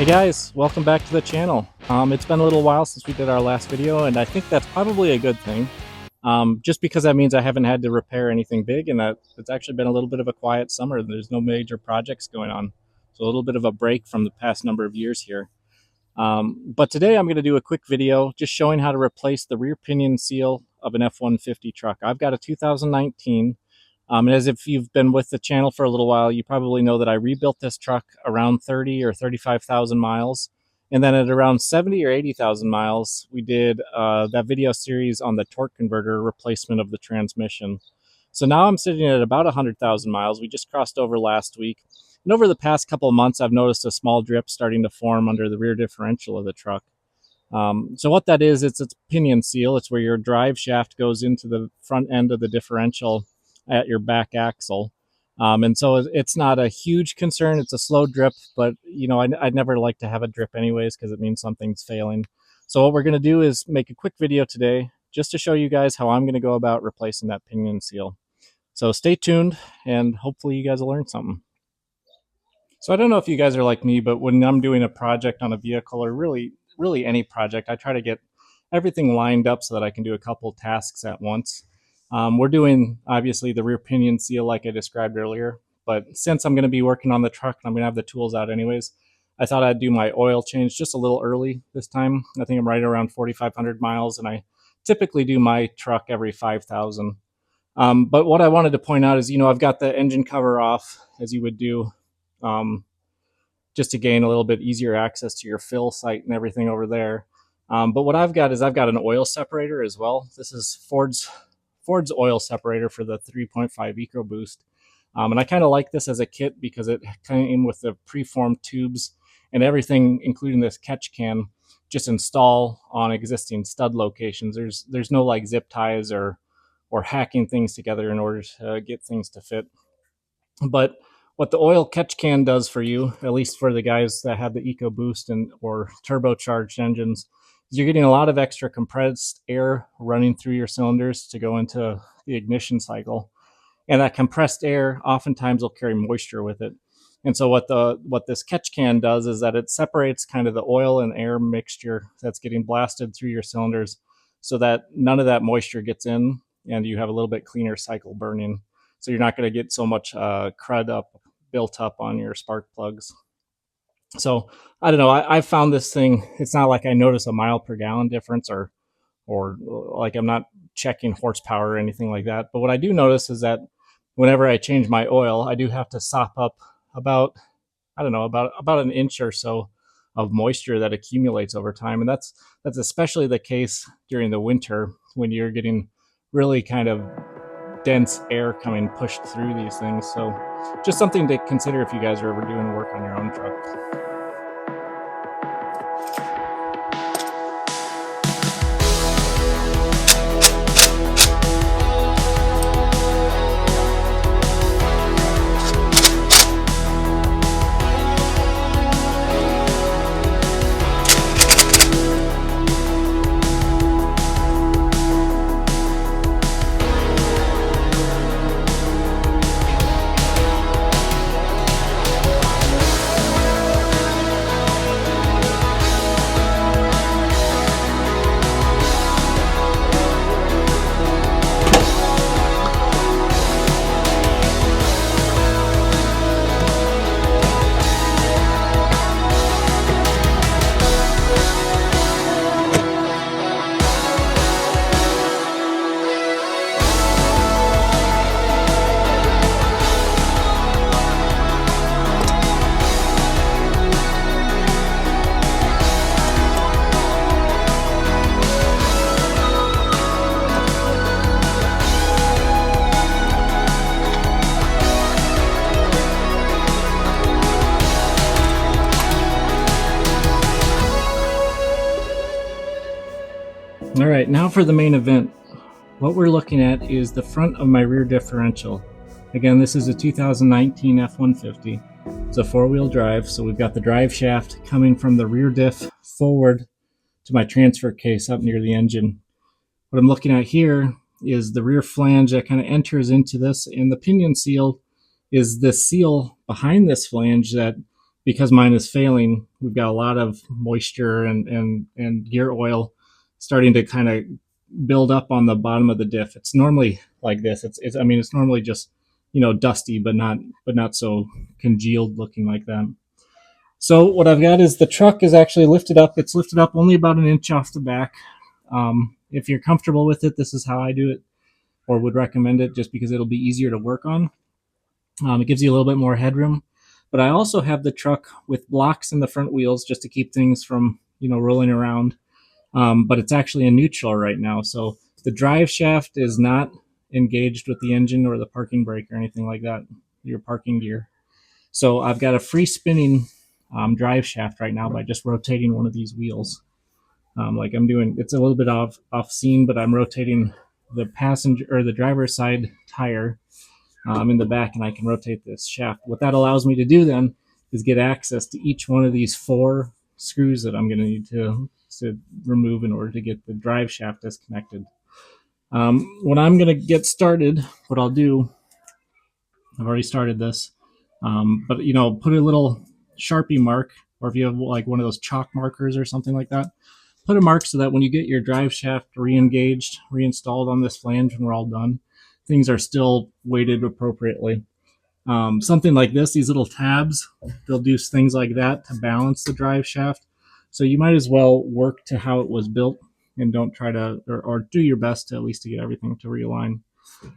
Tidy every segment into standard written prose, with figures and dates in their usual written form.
Hey guys, welcome back to the channel. It's been a little while since we did our last video, and I think that's probably a good thing. Just because that means I haven't had to repair anything big, and that it's actually been a little bit of a quiet summer. There's no major projects going on. So a little bit of a break from the past number of years here. But today I'm going to do a quick video just showing how to replace the rear pinion seal of an F-150 truck. I've got a 2019. And as if you've been with the channel for a little while, you probably know that I rebuilt this truck around 30 or 35,000 miles. And then at around 70 or 80,000 miles, we did that video series on the torque converter replacement of the transmission. So now I'm sitting at about 100,000 miles. We just crossed over last week. And over the past couple of months, I've noticed a small drip starting to form under the rear differential of the truck. So what that is, it's a pinion seal. It's where your drive shaft goes into the front end of the differential at your back axle. And so it's not a huge concern. It's a slow drip, but you know, I'd never like to have a drip anyways because it means something's failing. So what we're going to do is make a quick video today just to show you guys how I'm going to go about replacing that pinion seal. So stay tuned and hopefully you guys will learn something. So I don't know if you guys are like me, but when I'm doing a project on a vehicle or really any project, I try to get everything lined up so that I can do a couple tasks at once. We're doing, obviously, the rear pinion seal like I described earlier, but since I'm going to be working on the truck and I'm going to have the tools out anyways, I thought I'd do my oil change just a little early this time. I think I'm right around 4,500 miles, and I typically do my truck every 5,000. But what I wanted to point out is, you know, I've got the engine cover off, as you would do, just to gain a little bit easier access to your fill site and everything over there. But what I've got is I've got an oil separator as well. This is Ford's oil separator for the 3.5 EcoBoost. And I kind of like this as a kit because it came with the preformed tubes and everything, including this catch can, just install on existing stud locations. There's no like zip ties or hacking things together in order to get things to fit. But what the oil catch can does for you, at least for the guys that have the EcoBoost or turbocharged engines, you're getting a lot of extra compressed air running through your cylinders to go into the ignition cycle. And that compressed air oftentimes will carry moisture with it. And so what this catch can does is that it separates kind of the oil and air mixture that's getting blasted through your cylinders so that none of that moisture gets in and you have a little bit cleaner cycle burning. So you're not going to get so much crud built up on your spark plugs. So I don't know. I found this thing. It's not like I notice a mile per gallon difference or like I'm not checking horsepower or anything like that. But what I do notice is that whenever I change my oil, I do have to sop up about an inch or so of moisture that accumulates over time, and that's especially the case during the winter when you're getting really kind of dense air coming pushed through these things. So just something to consider if you guys are ever doing work on your own truck. All right, now for the main event. What we're looking at is the front of my rear differential. Again, this is a 2019 F-150. It's a four-wheel drive, so we've got the drive shaft coming from the rear diff forward to my transfer case up near the engine. What I'm looking at here is the rear flange that kind of enters into this, and the pinion seal is the seal behind this flange that because mine is failing, we've got a lot of moisture and gear oil starting to kind of build up on the bottom of the diff. It's normally like this. It's I mean, it's normally just, you know, dusty, but not so congealed looking like that. So what I've got is the truck is actually lifted up. It's lifted up only about an inch off the back. If you're comfortable with it, this is how I do it, or would recommend it, just because it'll be easier to work on. It gives you a little bit more headroom. But I also have the truck with blocks in the front wheels just to keep things from, you know, rolling around. But it's actually in neutral right now, so the drive shaft is not engaged with the engine or the parking brake or anything like that, your parking gear. So I've got a free spinning drive shaft right now by just rotating one of these wheels. Like I'm doing, it's a little bit off scene, but I'm rotating the passenger or the driver's side tire in the back, and I can rotate this shaft. What that allows me to do then is get access to each one of these 4 screws that I'm going to need to remove in order to get the drive shaft disconnected. When I'm going to get started, what I'll do, I've already started this, but you know, put a little Sharpie mark, or if you have like one of those chalk markers or something like that, put a mark so that when you get your drive shaft re-engaged, reinstalled on this flange when we're all done, things are still weighted appropriately. Something like this, these little tabs, they'll do things like that to balance the drive shaft. So you might as well work to how it was built and don't try to, or do your best to at least to get everything to realign.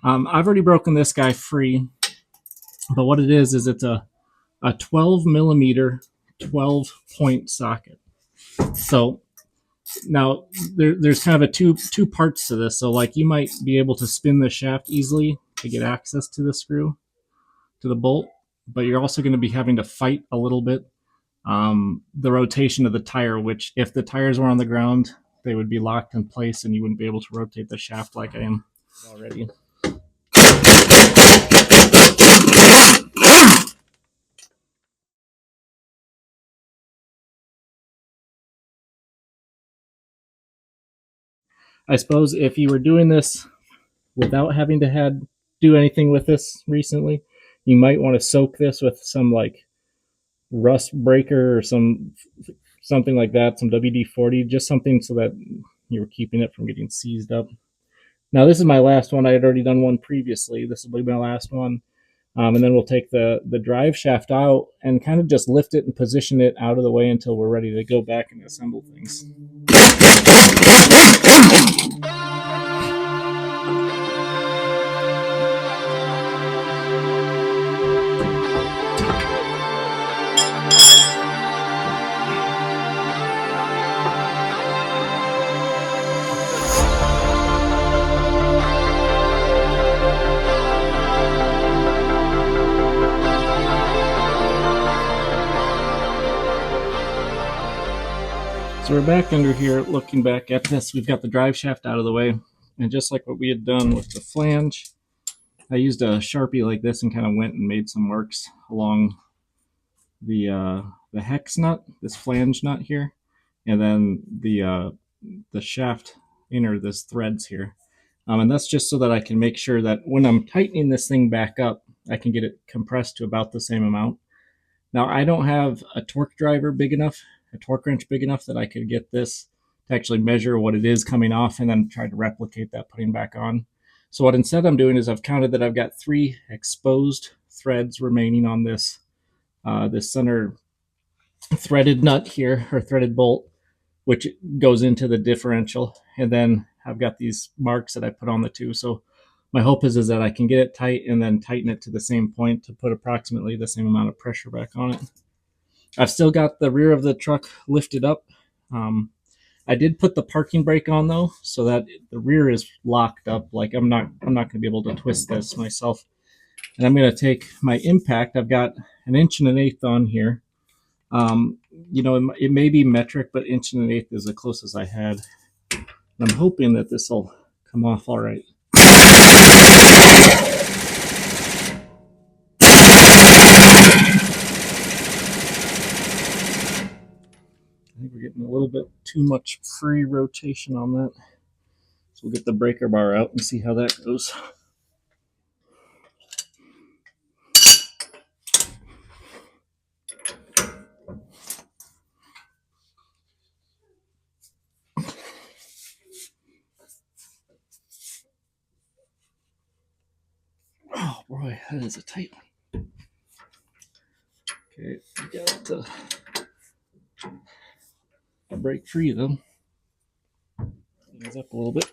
I've already broken this guy free, but what it is it's a 12 millimeter 12 point socket. So now there's kind of a two parts to this. So like you might be able to spin the shaft easily to get access to the screw, to the bolt, but you're also going to be having to fight a little bit the rotation of the tire, which if the tires were on the ground, they would be locked in place and you wouldn't be able to rotate the shaft like I am already. I suppose if you were doing this without having to do anything with this recently, you might want to soak this with some like rust breaker or something like that, some WD-40, just something so that you were keeping it from getting seized up. Now this is my last one. I had already done one previously. This will be my last one. And then we'll take the drive shaft out and kind of just lift it and position it out of the way until we're ready to go back and assemble things. So we're back under here looking back at this. We've got the drive shaft out of the way. And just like what we had done with the flange, I used a Sharpie like this and kind of went and made some marks along the hex nut, this flange nut here, and then the shaft inner, this threads here. And that's just so that I can make sure that when I'm tightening this thing back up, I can get it compressed to about the same amount. Now, I don't have a torque driver big enough, a torque wrench big enough that I could get this to actually measure what it is coming off and then try to replicate that putting back on. So what instead I'm doing is I've counted that I've got 3 exposed threads remaining on this this center threaded nut here, or threaded bolt, which goes into the differential. And then I've got these marks that I put on the 2. So my hope is that I can get it tight and then tighten it to the same point to put approximately the same amount of pressure back on it. I've still got the rear of the truck lifted up. I did put the parking brake on though, so that the rear is locked up. Like I'm not going to be able to twist this myself. And I'm going to take my impact. I've got 1 1/8 on here. You know, it may be metric, but 1 1/8 is the closest I had. And I'm hoping that this will come off all right. I think we're getting a little bit too much free rotation on that. So we'll get the breaker bar out and see how that goes. boy, that is a tight one. Okay, we got to break free though. Ease up a little bit.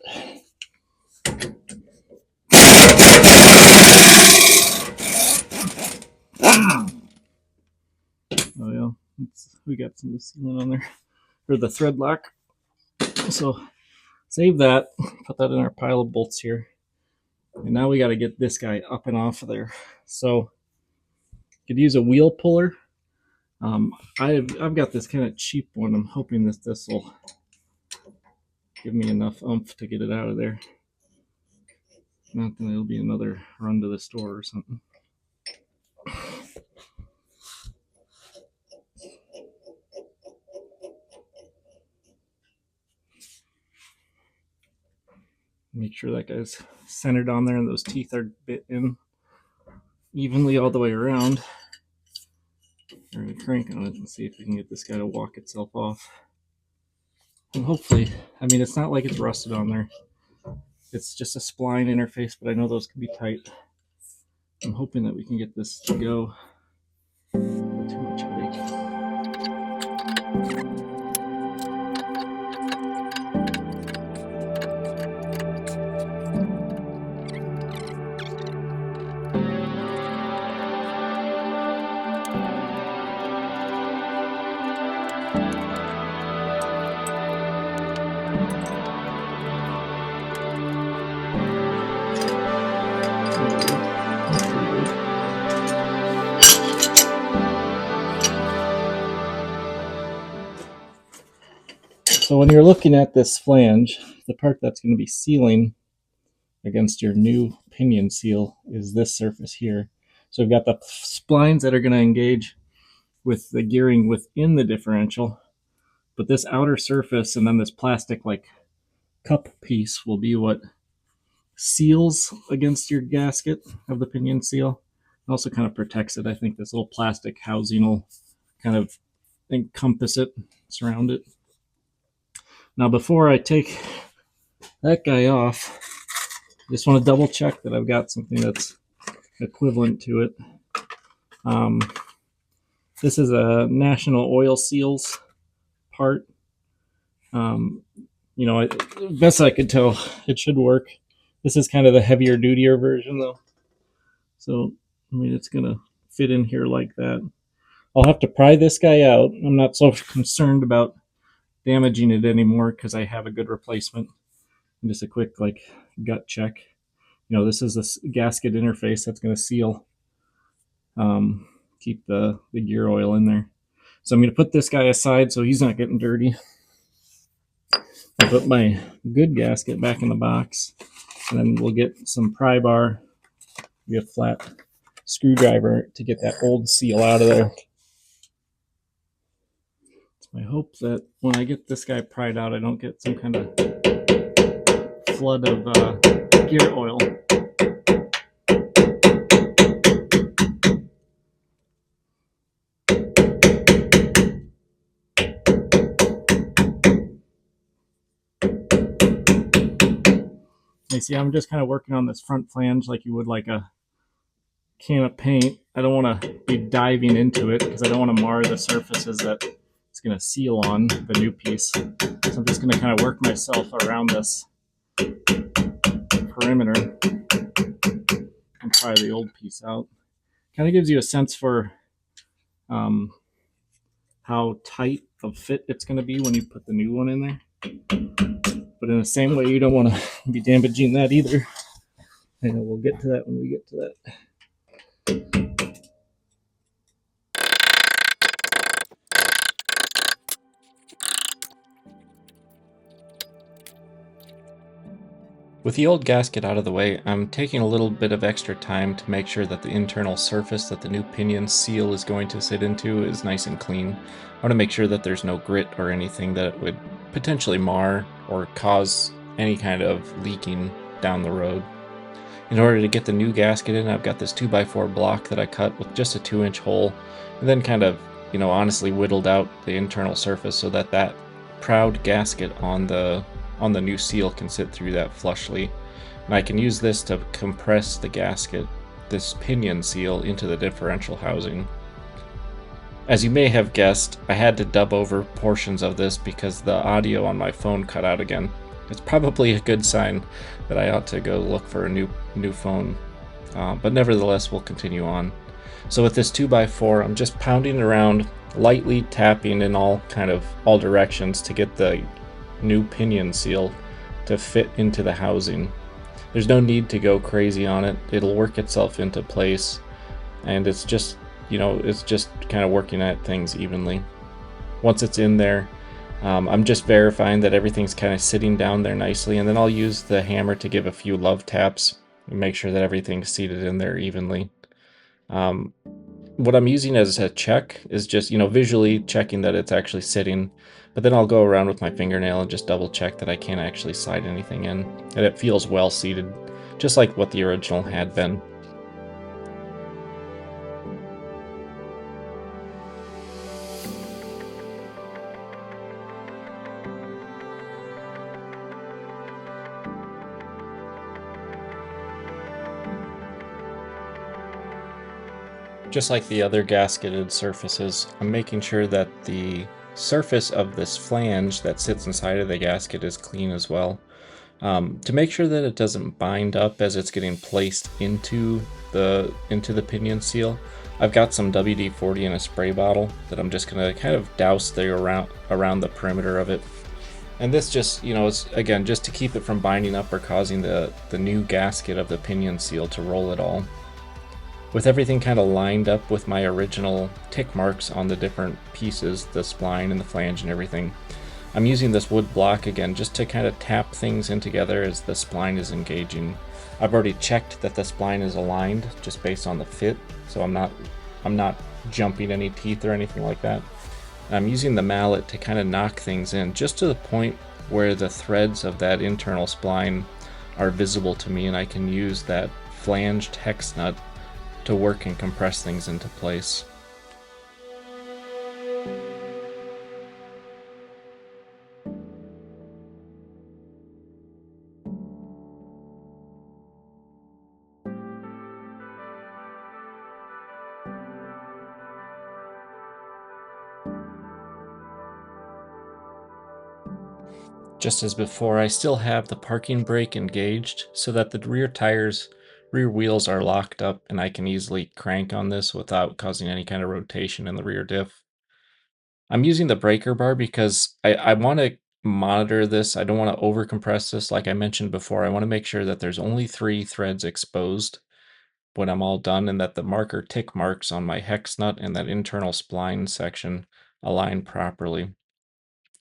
Oh yeah, we got some of the sealant on there, or the thread lock. So save that, put that in our pile of bolts here. And now we got to get this guy up and off of there. So could use a wheel puller. I've got this kind of cheap one. I'm hoping that this will give me enough oomph to get it out of there. Not that it'll be another run to the store or something. Make sure that guy's centered on there and those teeth are bit in evenly all the way around. We're going to crank on it and see if we can get this guy to walk itself off. And hopefully, I mean, it's not like it's rusted on there. It's just a spline interface, but I know those can be tight. I'm hoping that we can get this to go. Too much headache. So when you're looking at this flange, the part that's going to be sealing against your new pinion seal is this surface here. So we've got the splines that are going to engage with the gearing within the differential, but this outer surface and then this plastic like cup piece will be what seals against your gasket of the pinion seal. It also kind of protects it. I think this little plastic housing will kind of encompass it, surround it. Now before I take that guy off, I just want to double check that I've got something that's equivalent to it. This is a National Oil Seals part. You know, best I could tell, it should work. This is kind of the heavier dutier version though. So, I mean, it's going to fit in here like that. I'll have to pry this guy out. I'm not so concerned about damaging it anymore because I have a good replacement. And just a quick like gut check. You know, this is a gasket interface that's going to seal, keep the gear oil in there. So I'm going to put this guy aside so he's not getting dirty. I'll put my good gasket back in the box, and then we'll get some pry bar, maybe a flat screwdriver to get that old seal out of there. It's my hope that when I get this guy pried out, I don't get some kind of flood of gear oil. You see, I'm just kind of working on this front flange like you would like a can of paint. I don't want to be diving into it because I don't want to mar the surfaces that it's going to seal on the new piece. So I'm just going to kind of work myself around this perimeter and try the old piece out. Kind of gives you a sense for how tight of fit it's going to be when you put the new one in there. But in the same way, you don't want to be damaging that either. And we'll get to that when we get to that. With the old gasket out of the way, I'm taking a little bit of extra time to make sure that the internal surface that the new pinion seal is going to sit into is nice and clean. I want to make sure that there's no grit or anything that would potentially mar or cause any kind of leaking down the road. In order to get the new gasket in, I've got this 2x4 block that I cut with just a 2-inch hole, and then kind of, honestly whittled out the internal surface so that that proud gasket on the new seal can sit through that flushly. And I can use this to compress the gasket this pinion seal into the differential housing. As you may have guessed, I had to dub over portions of this because the audio on my phone cut out again. It's probably a good sign that I ought to go look for a new phone, but nevertheless we'll continue on. So with this 2x4, I'm just pounding around, lightly tapping in all directions to get the new pinion seal to fit into the housing. There's no need to go crazy on it. It'll work itself into place, and it's just, it's just kind of working at things evenly. Once it's in there, I'm just verifying that everything's kind of sitting down there nicely, and then I'll use the hammer to give a few love taps and make sure that everything's seated in there evenly. What I'm using as a check is just, visually checking that it's actually sitting, but then I'll go around with my fingernail and just double check that I can't actually slide anything in, and it feels well seated, just like what the original had been. Just like the other gasketed surfaces, I'm making sure that the surface of this flange that sits inside of the gasket is clean as well. To make sure that it doesn't bind up as it's getting placed into the pinion seal, I've got some WD-40 in a spray bottle that I'm just going to kind of douse there around the perimeter of it. And this just, is again just to keep it from binding up or causing the new gasket of the pinion seal to roll at all. With everything kind of lined up with my original tick marks on the different pieces, the spline and the flange and everything, I'm using this wood block again just to kind of tap things in together as the spline is engaging. I've already checked that the spline is aligned just based on the fit, so I'm not jumping any teeth or anything like that. And I'm using the mallet to kind of knock things in just to the point where the threads of that internal spline are visible to me, and I can use that flanged hex nut to work and compress things into place. Just as before, I still have the parking brake engaged so that the rear wheels are locked up and I can easily crank on this without causing any kind of rotation in the rear diff. I'm using the breaker bar because I want to monitor this. I don't want to over compress this like I mentioned before. I want to make sure that there's only 3 threads exposed when I'm all done, and that the marker tick marks on my hex nut and that internal spline section align properly.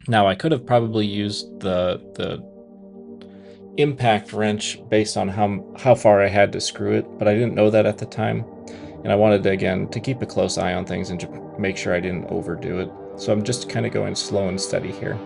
Now I could have probably used the impact wrench based on how far I had to screw it, but I didn't know that at the time, and I wanted to, again, to keep a close eye on things and to make sure I didn't overdo it. So I'm just kind of going slow and steady here.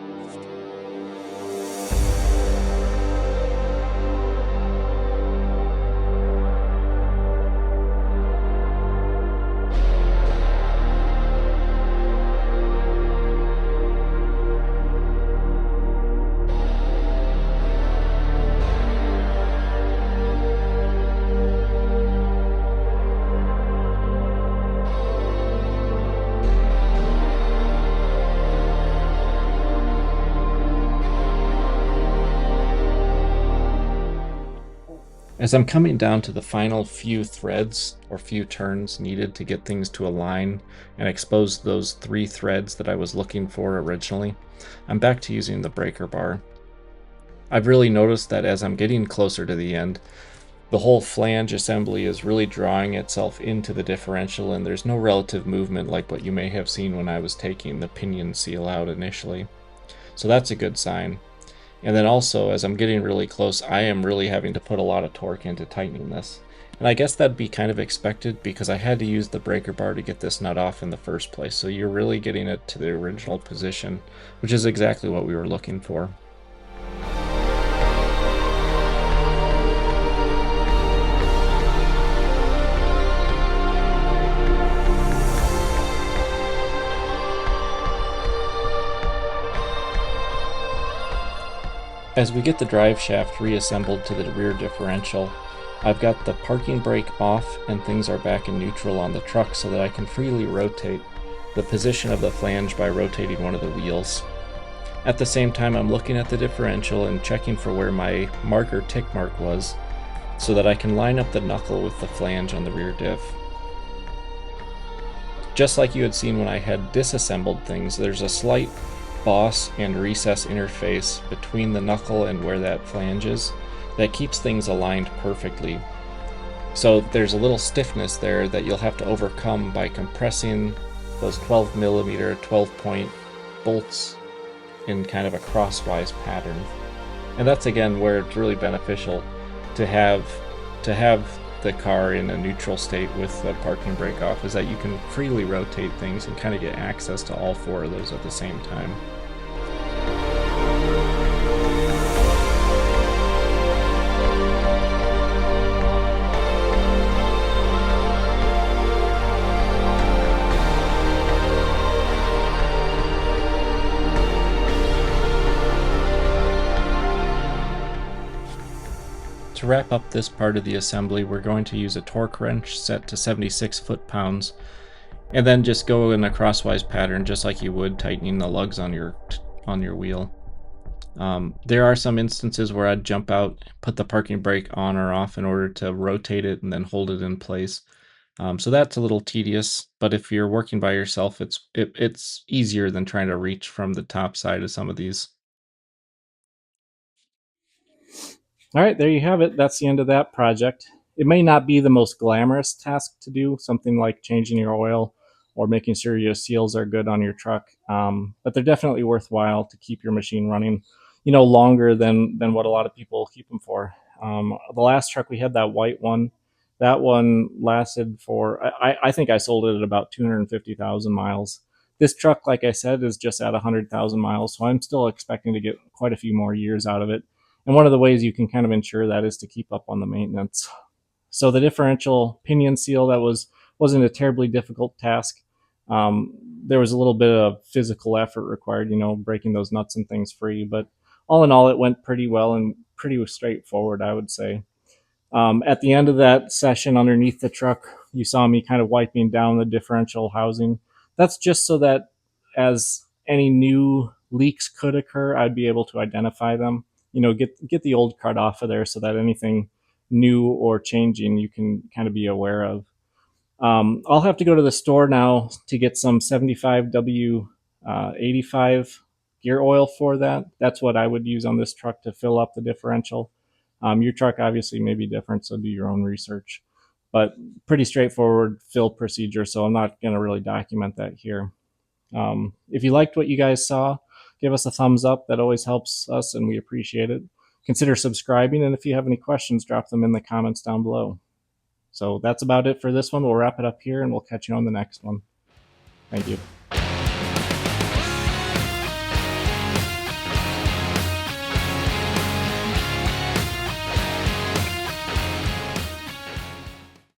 As I'm coming down to the final few threads or few turns needed to get things to align and expose those 3 threads that I was looking for originally, I'm back to using the breaker bar. I've really noticed that as I'm getting closer to the end, the whole flange assembly is really drawing itself into the differential, and there's no relative movement like what you may have seen when I was taking the pinion seal out initially. So that's a good sign. And then also, as I'm getting really close, I am really having to put a lot of torque into tightening this. And I guess that'd be kind of expected because I had to use the breaker bar to get this nut off in the first place. So you're really getting it to the original position, which is exactly what we were looking for. As we get the drive shaft reassembled to the rear differential, I've got the parking brake off and things are back in neutral on the truck so that I can freely rotate the position of the flange by rotating one of the wheels. At the same time, I'm looking at the differential and checking for where my marker tick mark was so that I can line up the knuckle with the flange on the rear diff. Just like you had seen when I had disassembled things, there's a slight boss and recess interface between the knuckle and where that flange is that keeps things aligned perfectly. So there's a little stiffness there that you'll have to overcome by compressing those 12mm 12-point bolts in kind of a crosswise pattern. And that's again where it's really beneficial to have the car in a neutral state with the parking brake off, is that you can freely rotate things and kind of get access to all four of those at the same time. To wrap up this part of the assembly, we're going to use a torque wrench set to 76 foot-pounds, and then just go in a crosswise pattern just like you would tightening the lugs on your wheel. There are some instances where I'd jump out, put the parking brake on or off in order to rotate it and then hold it in place. So that's a little tedious, but if you're working by yourself, it's easier than trying to reach from the top side of some of these. All right, there you have it. That's the end of that project. It may not be the most glamorous task to do, something like changing your oil or making sure your seals are good on your truck, but they're definitely worthwhile to keep your machine running, longer than what a lot of people keep them for. The last truck we had, that white one, that one lasted for, I think I sold it at about 250,000 miles. This truck, like I said, is just at 100,000 miles, so I'm still expecting to get quite a few more years out of it. And one of the ways you can kind of ensure that is to keep up on the maintenance. So the differential pinion seal, wasn't a terribly difficult task. There was a little bit of physical effort required, breaking those nuts and things free. But all in all, it went pretty well and pretty straightforward, I would say. At the end of that session underneath the truck, you saw me kind of wiping down the differential housing. That's just so that as any new leaks could occur, I'd be able to identify them. Get the old card off of there so that anything new or changing you can kind of be aware of. I'll have to go to the store now to get some 75W 85 gear oil for that. That's what I would use on this truck to fill up the differential. Your truck obviously may be different, so do your own research. But pretty straightforward fill procedure, so I'm not going to really document that here. If you liked what you guys saw, give us a thumbs up. That always helps us, and we appreciate it. Consider subscribing, and if you have any questions, drop them in the comments down below. So that's about it for this one. We'll wrap it up here, and we'll catch you on the next one. Thank you.